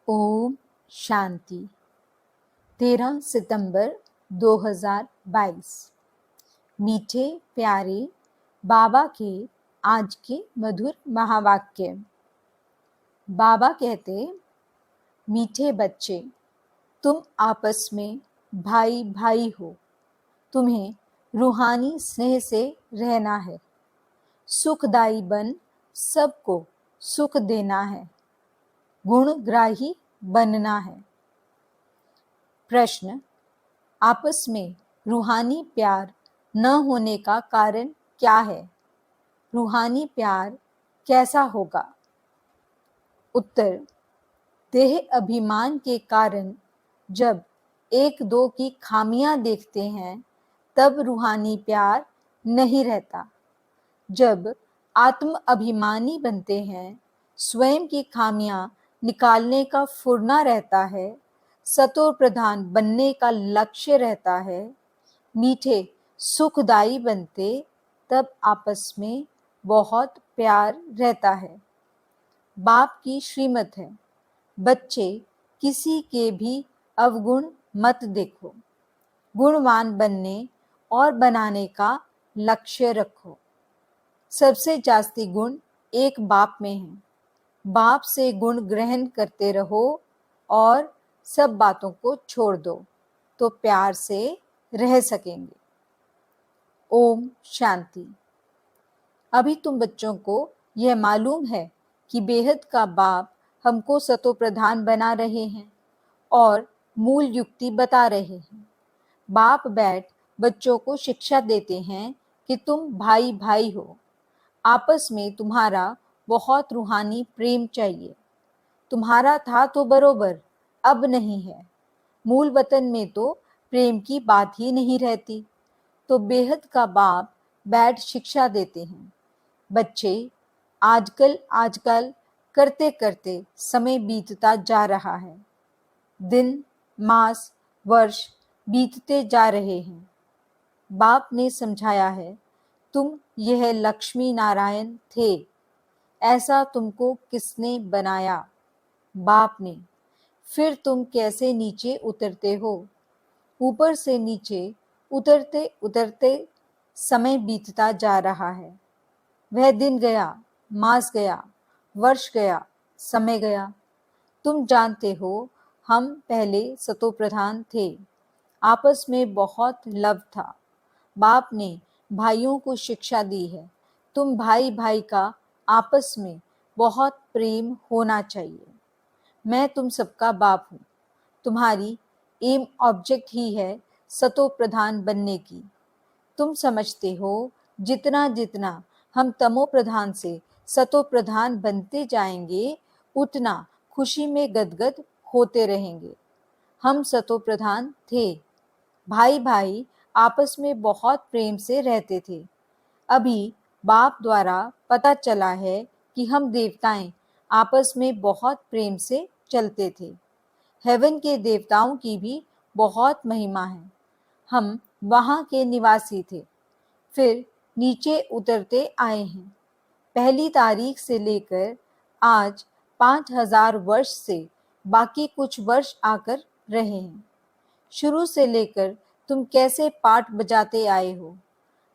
ओम शांति। 13 सितंबर 2022। मीठे प्यारे बाबा के आज के मधुर महावाक्य। बाबा कहते, मीठे बच्चे, तुम आपस में भाई भाई हो। तुम्हें रूहानी स्नेह से रहना है। सुखदाई बन सबको सुख देना है। गुणग्राही बनना है। प्रश्न, आपस में रूहानी प्यार न होने का कारण क्या है? रूहानी प्यार कैसा होगा? उत्तर, देह अभिमान के कारण जब एक दो की खामियां देखते हैं तब रूहानी प्यार नहीं रहता। जब आत्म अभिमानी बनते हैं, स्वयं की खामियां निकालने का फुरना रहता है, सतो प्रधान बनने का लक्ष्य रहता है, मीठे सुखदाई बनते, तब आपस में बहुत प्यार रहता है। बाप की श्रीमत है, बच्चे किसी के भी अवगुण मत देखो। गुणवान बनने और बनाने का लक्ष्य रखो। सबसे जास्ती गुण एक बाप में है। बाप से गुण ग्रहण करते रहो और सब बातों को छोड़ दो तो प्यार से रह सकेंगे। ओम शांति। अभी तुम बच्चों को यह मालूम है कि बेहद का बाप हमको सतो प्रधान बना रहे हैं और मूल युक्ति बता रहे हैं। बाप बैठ बच्चों को शिक्षा देते हैं कि तुम भाई भाई हो। आपस में तुम्हारा बहुत रूहानी प्रेम चाहिए। तुम्हारा था तो बरोबर, अब नहीं है। मूल वतन में तो प्रेम की बात ही नहीं रहती। तो बेहद का बाप बैठ शिक्षा देते हैं। बच्चे आजकल करते करते समय बीतता जा रहा है। दिन, मास, वर्ष बीतते जा रहे हैं। बाप ने समझाया है, तुम यह लक्ष्मी नारायण थे। ऐसा तुमको किसने बनाया? बाप ने। फिर तुम कैसे नीचे उतरते हो? ऊपर से नीचे उतरते उतरते समय बीतता जा रहा है। वह दिन गया, मास गया, वर्ष गया, समय गया। तुम जानते हो, हम पहले सतो प्रधान थे। आपस में बहुत लव था। बाप ने भाइयों को शिक्षा दी है, तुम भाई भाई का आपस में बहुत प्रेम होना चाहिए। मैं तुम सबका बाप हूँ। तुम्हारी एम ऑब्जेक्ट ही है सतो प्रधान बनने की। तुम समझते हो, जितना जितना हम तमो प्रधान से सतो प्रधान बनते जाएंगे, उतना खुशी में गदगद होते रहेंगे। हम सतो प्रधान थे। भाई भाई आपस में बहुत प्रेम से रहते थे। अभी बाप द्वारा पता चला है कि हम देवताएं आपस में बहुत प्रेम से चलते थे। हेवन के देवताओं की भी बहुत महिमा है। हम वहाँ के निवासी थे, फिर नीचे उतरते आए हैं। पहली तारीख से लेकर आज 5000 वर्ष से बाकी कुछ वर्ष आकर रहे हैं। शुरू से लेकर तुम कैसे पाठ बजाते आए हो।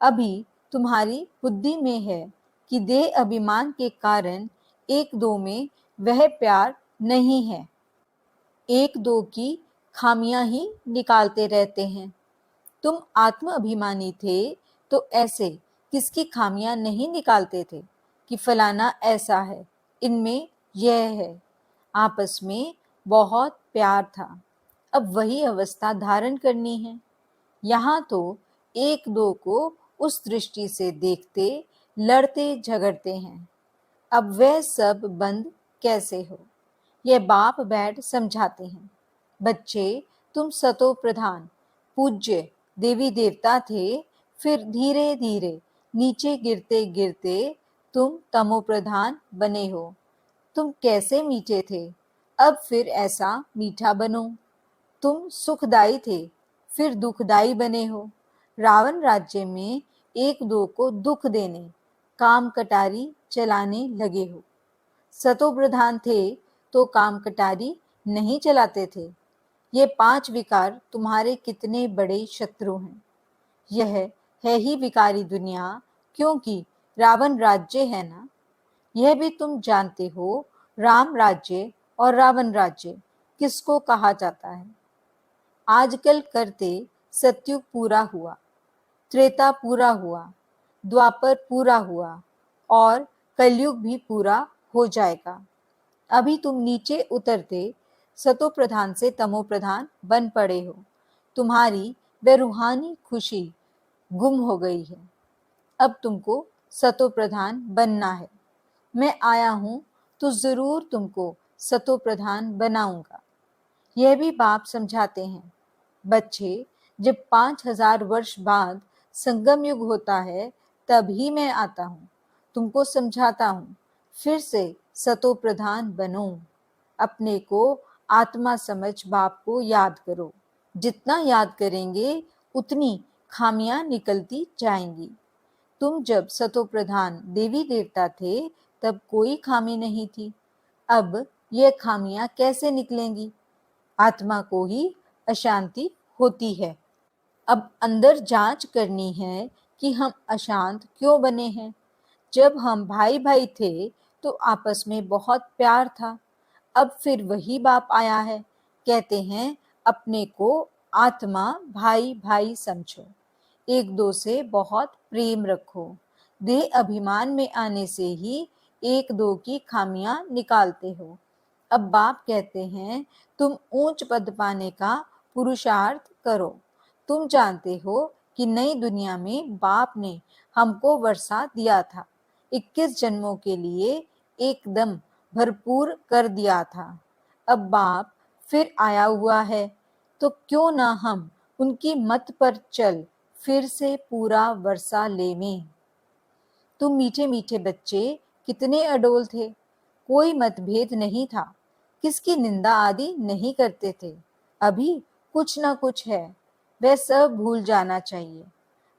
अभी तुम्हारी बुद्धि में है कि देह अभिमान के कारण एक दो में वह प्यार नहीं है। एक दो की खामियां ही निकालते रहते हैं। तुम आत्म अभिमानी थे तो ऐसे किसकी खामियां नहीं निकालते थे कि फलाना ऐसा है, इनमें यह है। आपस में बहुत प्यार था। अब वही अवस्था धारण करनी है। यहाँ तो एक दो को उस दृष्टि से देखते, लड़ते झगड़ते हैं। अब वह सब बंद कैसे हो? यह बाप बैठ समझाते हैं। बच्चे, तुम सतो प्रधान पूज्य देवी देवता थे, फिर धीरे धीरे नीचे गिरते गिरते तुम तमो प्रधान बने हो। तुम कैसे मीठे थे, अब फिर ऐसा मीठा बनो। तुम सुखदाई थे, फिर दुखदाई बने हो। रावण राज्य में एक दो को दुख देने, काम कटारी चलाने लगे हो। सतो प्रधान थे तो काम कटारी नहीं चलाते थे। ये 5 विकार तुम्हारे कितने बड़े शत्रु हैं। यह है ही विकारी दुनिया, क्योंकि रावण राज्य है ना। यह भी तुम जानते हो, राम राज्य और रावण राज्य किसको कहा जाता है। आजकल करते सतयुग पूरा हुआ, त्रेता पूरा हुआ, द्वापर पूरा हुआ और कलयुग भी पूरा हो जाएगा। अभी तुम नीचे उतरते सतो प्रधान से तमो प्रधान बन पड़े हो। तुम्हारी वह रूहानी खुशी गुम हो गई है। अब तुमको सतो प्रधान बनना है। मैं आया हूं तो जरूर तुमको सतो प्रधान बनाऊंगा। यह भी बाप समझाते हैं। बच्चे, जब 5000 वर्ष बाद संगम युग होता है तभी मैं आता हूँ, तुमको समझाता हूँ, फिर से सतो प्रधान बनो। अपने को आत्मा समझ बाप को याद करो। जितना याद करेंगे उतनी खामियां निकलती जाएंगी। तुम जब सतो प्रधान देवी देवता थे तब कोई खामी नहीं थी। अब ये खामियां कैसे निकलेंगी। आत्मा को ही अशांति होती है। अब अंदर जांच करनी है कि हम अशांत क्यों बने हैं। जब हम भाई भाई थे तो आपस में बहुत प्यार था। अब फिर वही बाप आया है, कहते हैं अपने को आत्मा भाई भाई समझो, एक दो से बहुत प्रेम रखो। देह अभिमान में आने से ही एक दो की खामियां निकालते हो। अब बाप कहते हैं तुम ऊंच पद पाने का पुरुषार्थ करो। तुम जानते हो कि नई दुनिया में बाप ने हमको वर्षा दिया था, 21 जन्मों के लिए एकदम भरपूर कर दिया था। अब बाप फिर आया हुआ है तो क्यों ना हम उनकी मत पर चल फिर से पूरा वर्षा लेवें। तुम मीठे मीठे बच्चे कितने अडोल थे, कोई मतभेद नहीं था, किसकी निंदा आदि नहीं करते थे। अभी कुछ ना कुछ है, वह सब भूल जाना चाहिए।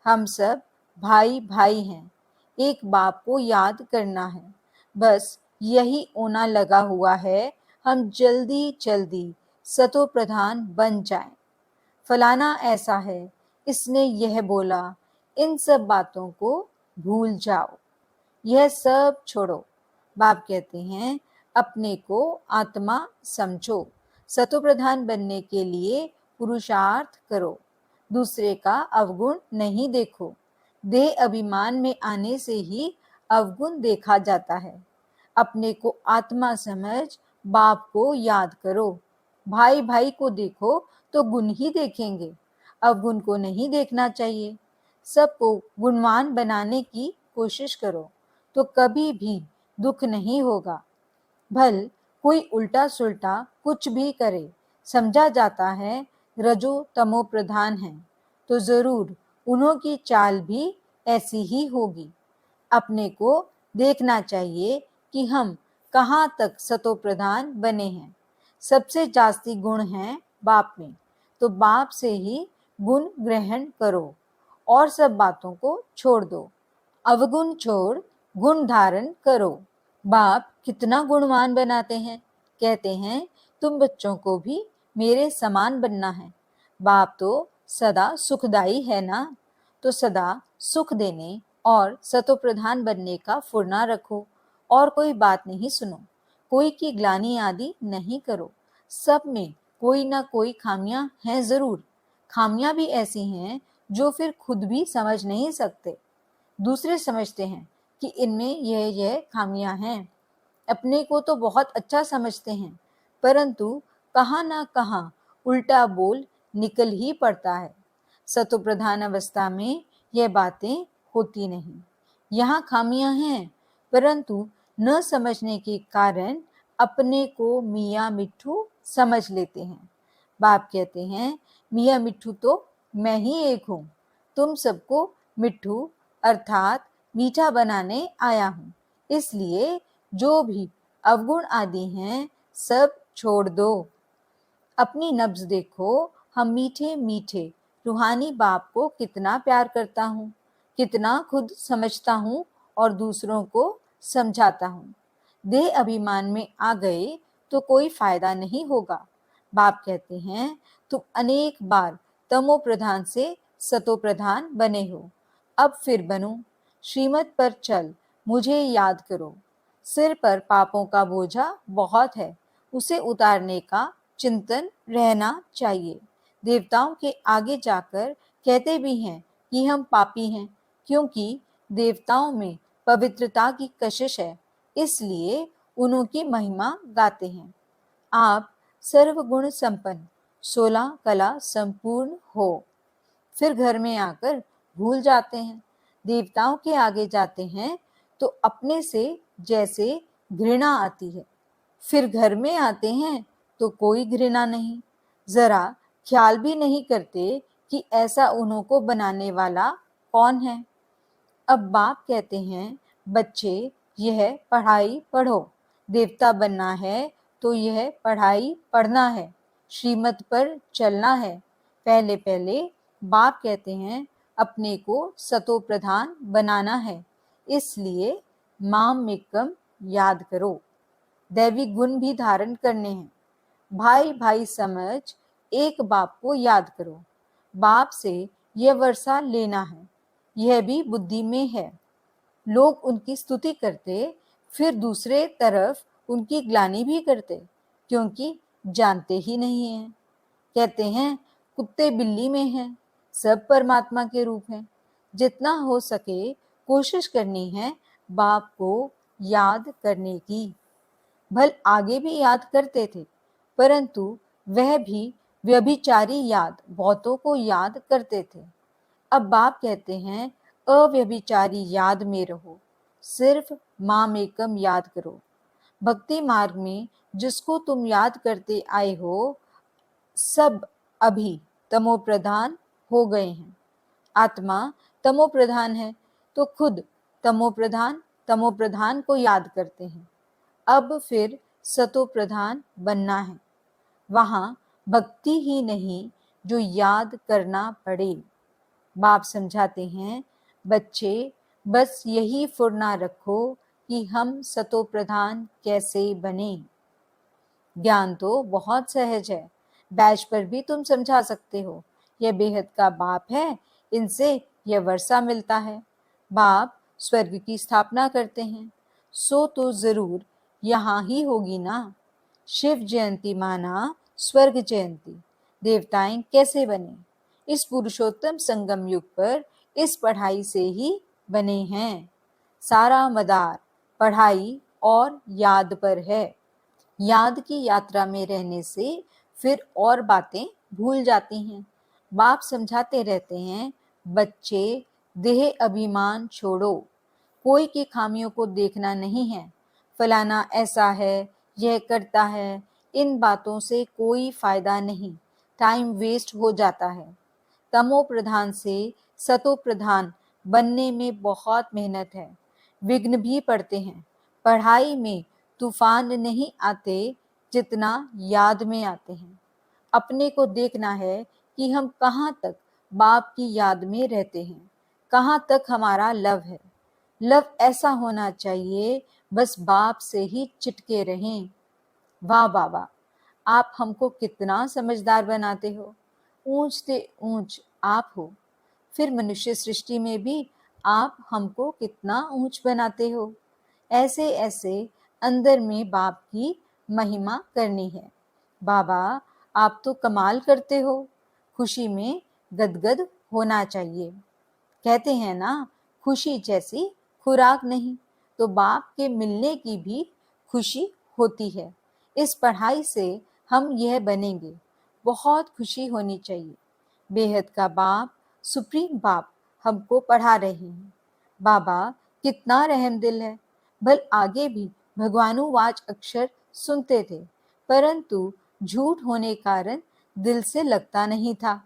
हम सब भाई भाई हैं, एक बाप को याद करना है। बस यही ओना लगा हुआ है, हम जल्दी जल्दी सतो प्रधान बन जाएं। फलाना ऐसा है, इसने यह बोला, इन सब बातों को भूल जाओ, यह सब छोड़ो। बाप कहते हैं अपने को आत्मा समझो, सतो प्रधान बनने के लिए पुरुषार्थ करो, दूसरे का अवगुण नहीं देखो। देह अभिमान में आने से ही अवगुण देखा जाता है। अपने को आत्मा समझ बाप को याद करो। भाई भाई को देखो तो गुण ही देखेंगे, अवगुण को नहीं देखना चाहिए। सबको गुणवान बनाने की कोशिश करो तो कभी भी दुख नहीं होगा। भल कोई उल्टा सुल्टा कुछ भी करे, समझा जाता है रजो तमो प्रधान है, तो जरूर उन्हों की चाल भी ऐसी ही होगी। अपने को देखना चाहिए कि हम कहाँ तक सतो प्रधान बने हैं। सबसे जास्ती गुण हैं बाप में, तो बाप से ही गुण ग्रहण करो और सब बातों को छोड़ दो। अवगुण छोड़ गुण धारण करो। बाप कितना गुणवान बनाते हैं, कहते हैं तुम बच्चों को भी मेरे समान बनना है। बाप तो सदा सुखदाई है ना, तो सदा सुख देने और सतो प्रधान बनने का फुरना रखो और कोई बात नहीं सुनो, कोई की ग्लानि आदि नहीं करो। सब में कोई ना कोई खामियां हैं जरूर। खामियां भी ऐसी हैं जो फिर खुद भी समझ नहीं सकते, दूसरे समझते हैं कि इनमें यह खामियां हैं। अपने को तो बहुत अच्छा समझते हैं, परंतु कहाँ ना कहाँ उल्टा बोल निकल ही पड़ता है। सतो प्रधान अवस्था में यह बातें होती नहीं। यहाँ खामियां हैं, परंतु न समझने के कारण अपने को मियाँ मिट्ठू समझ लेते हैं। बाप कहते हैं मियाँ मिट्ठू तो मैं ही एक हूँ, तुम सबको मिट्ठू अर्थात मीठा बनाने आया हूँ। इसलिए जो भी अवगुण आदि हैं सब छोड़ दो। अपनी नब्ज देखो, हम मीठे मीठे रूहानी बाप को कितना प्यार करता हूँ, कितना खुद समझता हूँ और दूसरों को समझाता हूँ। देह अभिमान में आ गए तो कोई फायदा नहीं होगा। बाप कहते हैं तुम अनेक बार तमो प्रधान से सतो प्रधान बने हो, अब फिर बनो। श्रीमत पर चल, मुझे याद करो। सिर पर पापों का बोझा बहुत है, उसे उतारने का चिंतन रहना चाहिए। देवताओं के आगे जाकर कहते भी हैं कि हम पापी हैं, क्योंकि देवताओं में पवित्रता की कशिश है, इसलिए उन्होंने महिमा गाते हैं। आप सर्वगुण संपन्न 16 कला संपूर्ण हो, फिर घर में आकर भूल जाते हैं। देवताओं के आगे जाते हैं तो अपने से जैसे घृणा आती है, फिर घर में आते हैं तो कोई घृणा नहीं, जरा ख्याल भी नहीं करते कि ऐसा उन्हों को बनाने वाला कौन है। अब बाप कहते हैं बच्चे यह पढ़ाई पढ़ो, देवता बनना है तो यह पढ़ाई पढ़ना है, श्रीमत पर चलना है। पहले पहले बाप कहते हैं अपने को सतो प्रधान बनाना है, इसलिए माम एकम याद करो। दैवी गुण भी धारण करने हैं। भाई भाई समझ एक बाप को याद करो। बाप से यह वर्षा लेना है, यह भी बुद्धि में है। लोग उनकी स्तुति करते, फिर दूसरे तरफ उनकी ग्लानि भी करते, क्योंकि जानते ही नहीं हैं। कहते हैं कुत्ते बिल्ली में हैं, सब परमात्मा के रूप हैं। जितना हो सके कोशिश करनी है बाप को याद करने की। भल आगे भी याद करते थे, परंतु वह भी व्यभिचारी याद बहुतों को याद करते थे। अब बाप कहते हैं अव्यभिचारी याद में रहो, सिर्फ माम एकम याद करो। भक्ति मार्ग में जिसको तुम याद करते आए हो, सब अभी तमो प्रधान हो गए हैं। आत्मा तमो प्रधान है तो खुद तमो प्रधान को याद करते हैं। अब फिर सतो प्रधान बनना है, वहां भक्ति ही नहीं जो याद करना पड़े। बाप समझाते हैं बच्चे बस यही फुर्ना रखो कि हम सतो प्रधान कैसे बने। ज्ञान तो बहुत सहज है, बैच पर भी तुम समझा सकते हो। यह बेहद का बाप है, इनसे यह वर्षा मिलता है। बाप स्वर्ग की स्थापना करते हैं, सो तो जरूर यहाँ ही होगी ना। शिव जयंती माना स्वर्ग जयंती, देवताएं कैसे बने? इस पुरुषोत्तम संगम युग पर इस पढ़ाई से ही बने हैं। सारा मदार पढ़ाई और याद पर है। याद की यात्रा में रहने से फिर और बातें भूल जाती हैं। बाप समझाते रहते हैं बच्चे देह अभिमान छोड़ो, कोई की खामियों को देखना नहीं है। फलाना ऐसा है, यह करता है, इन बातों से कोई फायदा नहीं, टाइम वेस्ट हो जाता है। तमो प्रधान से सतो प्रधान बनने में बहुत मेहनत है, विघ्न भी पड़ते हैं। पढ़ाई में तूफान नहीं आते जितना याद में आते हैं। अपने को देखना है कि हम कहाँ तक बाप की याद में रहते हैं, कहाँ तक हमारा लव है। लव ऐसा होना चाहिए बस बाप से ही चिटके रहें। वाह बाबा, आप हमको कितना समझदार बनाते हो। ऊंच से ऊंच आप हो, फिर मनुष्य सृष्टि में भी आप हमको कितना ऊंच बनाते हो। ऐसे ऐसे अंदर में बाप की महिमा करनी है। बाबा आप तो कमाल करते हो, खुशी में गदगद होना चाहिए। कहते हैं ना खुशी जैसी खुराक नहीं, तो बाप के मिलने की भी खुशी होती है। इस पढ़ाई से हम यह बनेंगे, बहुत खुशी होनी चाहिए। बेहद का बाप, सुप्रीम बाप हमको पढ़ा रहे हैं। बाबा कितना रहम दिल है। भल आगे भी भगवानुवाच अक्षर सुनते थे, परंतु झूठ होने कारण दिल से लगता नहीं था।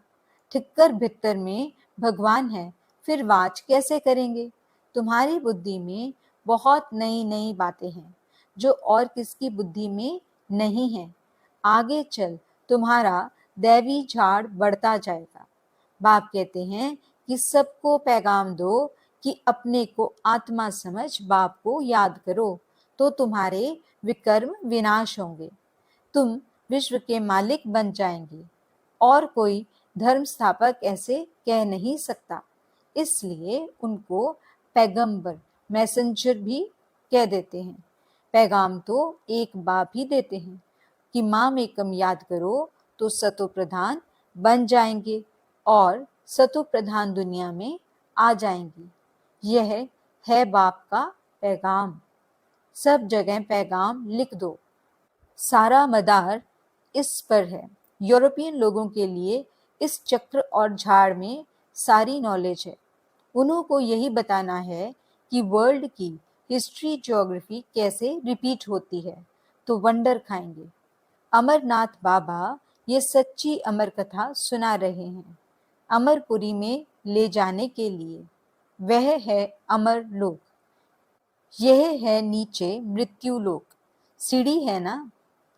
ठिक्कर भित्तर में भगवान है, फिर वाच कैसे करेंगे? तुम्हारी बुद्धि में बहुत नई नई बातें हैं जो और किसकी बुद्धि में नहीं है। आगे चल तुम्हारा दैवी झाड़ बढ़ता जाएगा। बाप कहते हैं कि सबको पैगाम दो कि अपने को आत्मा समझ बाप को याद करो, तो तुम्हारे विकर्म विनाश होंगे। तुम विश्व के मालिक बन जाएंगे और कोई धर्म स्थापक ऐसे कह नहीं सकता। इसलिए उनको पैगंबर, मैसेंजर भी कह देते हैं। पैगाम तो एक बाप ही देते हैं कि माम एकम याद करो तो सतो प्रधान बन जाएंगे और सतो प्रधान दुनिया में आ जाएंगे। यह है बाप का पैगाम। सब जगह पैगाम लिख दो। सारा मदार इस पर है। यूरोपियन लोगों के लिए इस चक्र और झाड़ में सारी नॉलेज है। उन्हों को यही बताना है कि वर्ल्ड की हिस्ट्री, ज्योग्राफी कैसे रिपीट होती है, तो वंडर खाएंगे। अमरनाथ बाबा ये सच्ची अमर कथा सुना रहे हैं अमरपुरी में ले जाने के लिए। वह है अमर लोक, यह है नीचे मृत्यु लोक। सीढ़ी है ना,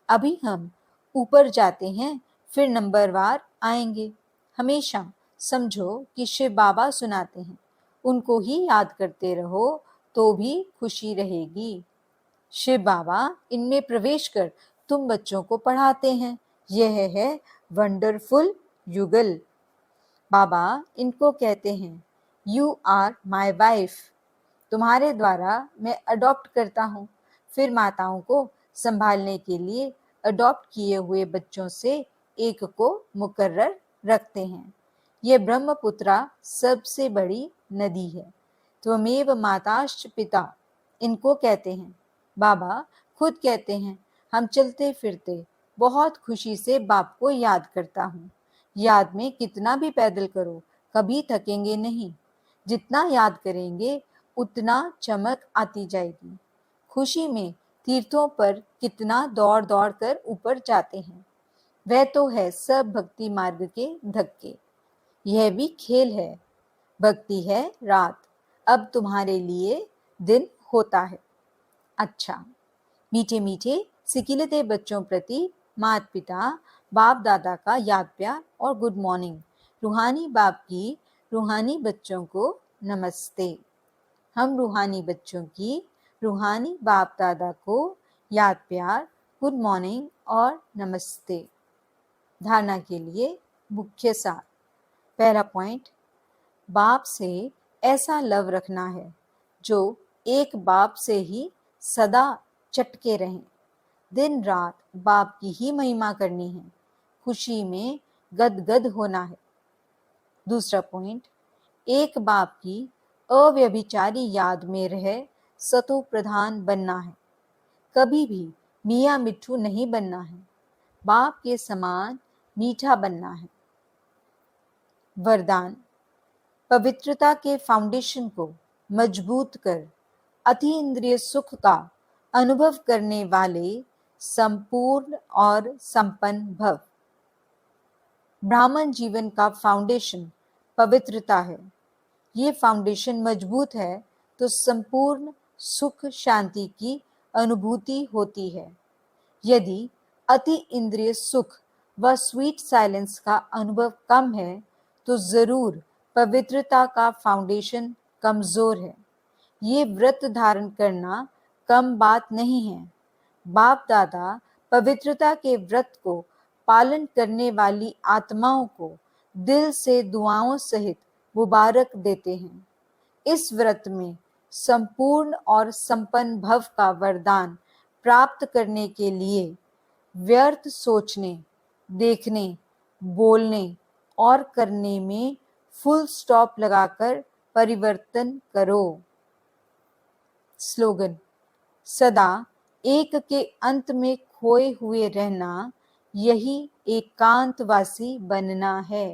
अभी हम ऊपर जाते हैं, फिर नंबरवार आएंगे। हमेशा समझो कि शिव बाबा सुनाते हैं, उनको ही याद करते रहो तो भी खुशी रहेगी। शिव बाबा इनमें प्रवेश कर तुम बच्चों को पढ़ाते हैं। यह है वंडरफुल युगल। बाबा इनको कहते हैं, यू आर माई वाइफ। तुम्हारे द्वारा मैं अडॉप्ट करता हूँ। फिर माताओं को संभालने के लिए अडॉप्ट किए हुए बच्चों से एक को मुकर्रर रखते हैं। ये ब्रह्मपुत्रा सबसे बड़ी नदी है। त्वमेव माताश्च पिता इनको कहते हैं। बाबा खुद कहते हैं, हम चलते फिरते बहुत खुशी से बाप को याद करता हूँ। याद में कितना भी पैदल करो, कभी थकेंगे नहीं। जितना याद करेंगे उतना चमक आती जाएगी। खुशी में तीर्थों पर कितना दौड़ दौड़ कर ऊपर जाते हैं। वह तो है सब भक्ति मार्ग के धक्के। यह भी खेल है। भक्ति है रात, अब तुम्हारे लिए दिन होता है। अच्छा, मीठे मीठे सिकिलते बच्चों प्रति माता पिता बाप दादा का याद प्यार और गुड मॉर्निंग। रूहानी बाप की रूहानी बच्चों को नमस्ते। हम रूहानी बच्चों की रूहानी बाप दादा को याद प्यार, गुड मॉर्निंग और नमस्ते। धारणा के लिए मुख्य सार। पहला पॉइंट, बाप से ऐसा लव रखना है जो एक बाप से ही सदा चटके रहें। दिन रात बाप की ही महिमा करनी है। खुशी में गदगद होना है। दूसरा पॉइंट, एक बाप की अव्यभिचारी याद में रह सतो प्रधान बनना है। कभी भी मियाँ मिट्ठू नहीं बनना है। बाप के समान मीठा बनना है। वरदान, पवित्रता के फाउंडेशन को मजबूत कर अतीन्द्रिय सुख का अनुभव करने वाले संपूर्ण और संपन्न भव। ब्राह्मण जीवन का फाउंडेशन पवित्रता है। ये फाउंडेशन मजबूत है तो संपूर्ण सुख शांति की अनुभूति होती है। यदि अति इंद्रिय सुख व स्वीट साइलेंस का अनुभव कम है तो जरूर पवित्रता का फाउंडेशन कमजोर है। ये व्रत धारण करना कम बात नहीं है। बाप दादा पवित्रता के व्रत को पालन करने वाली आत्माओं को दिल से दुआओं सहित मुबारक देते हैं। इस व्रत में संपूर्ण और संपन्न भव का वरदान प्राप्त करने के लिए व्यर्थ सोचने, देखने, बोलने और करने में फुल स्टॉप लगाकर परिवर्तन करो। स्लोगन, सदा एक के अंत में खोए हुए रहना, यही एकांतवासी बनना है।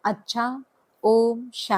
अच्छा, ओम शांति।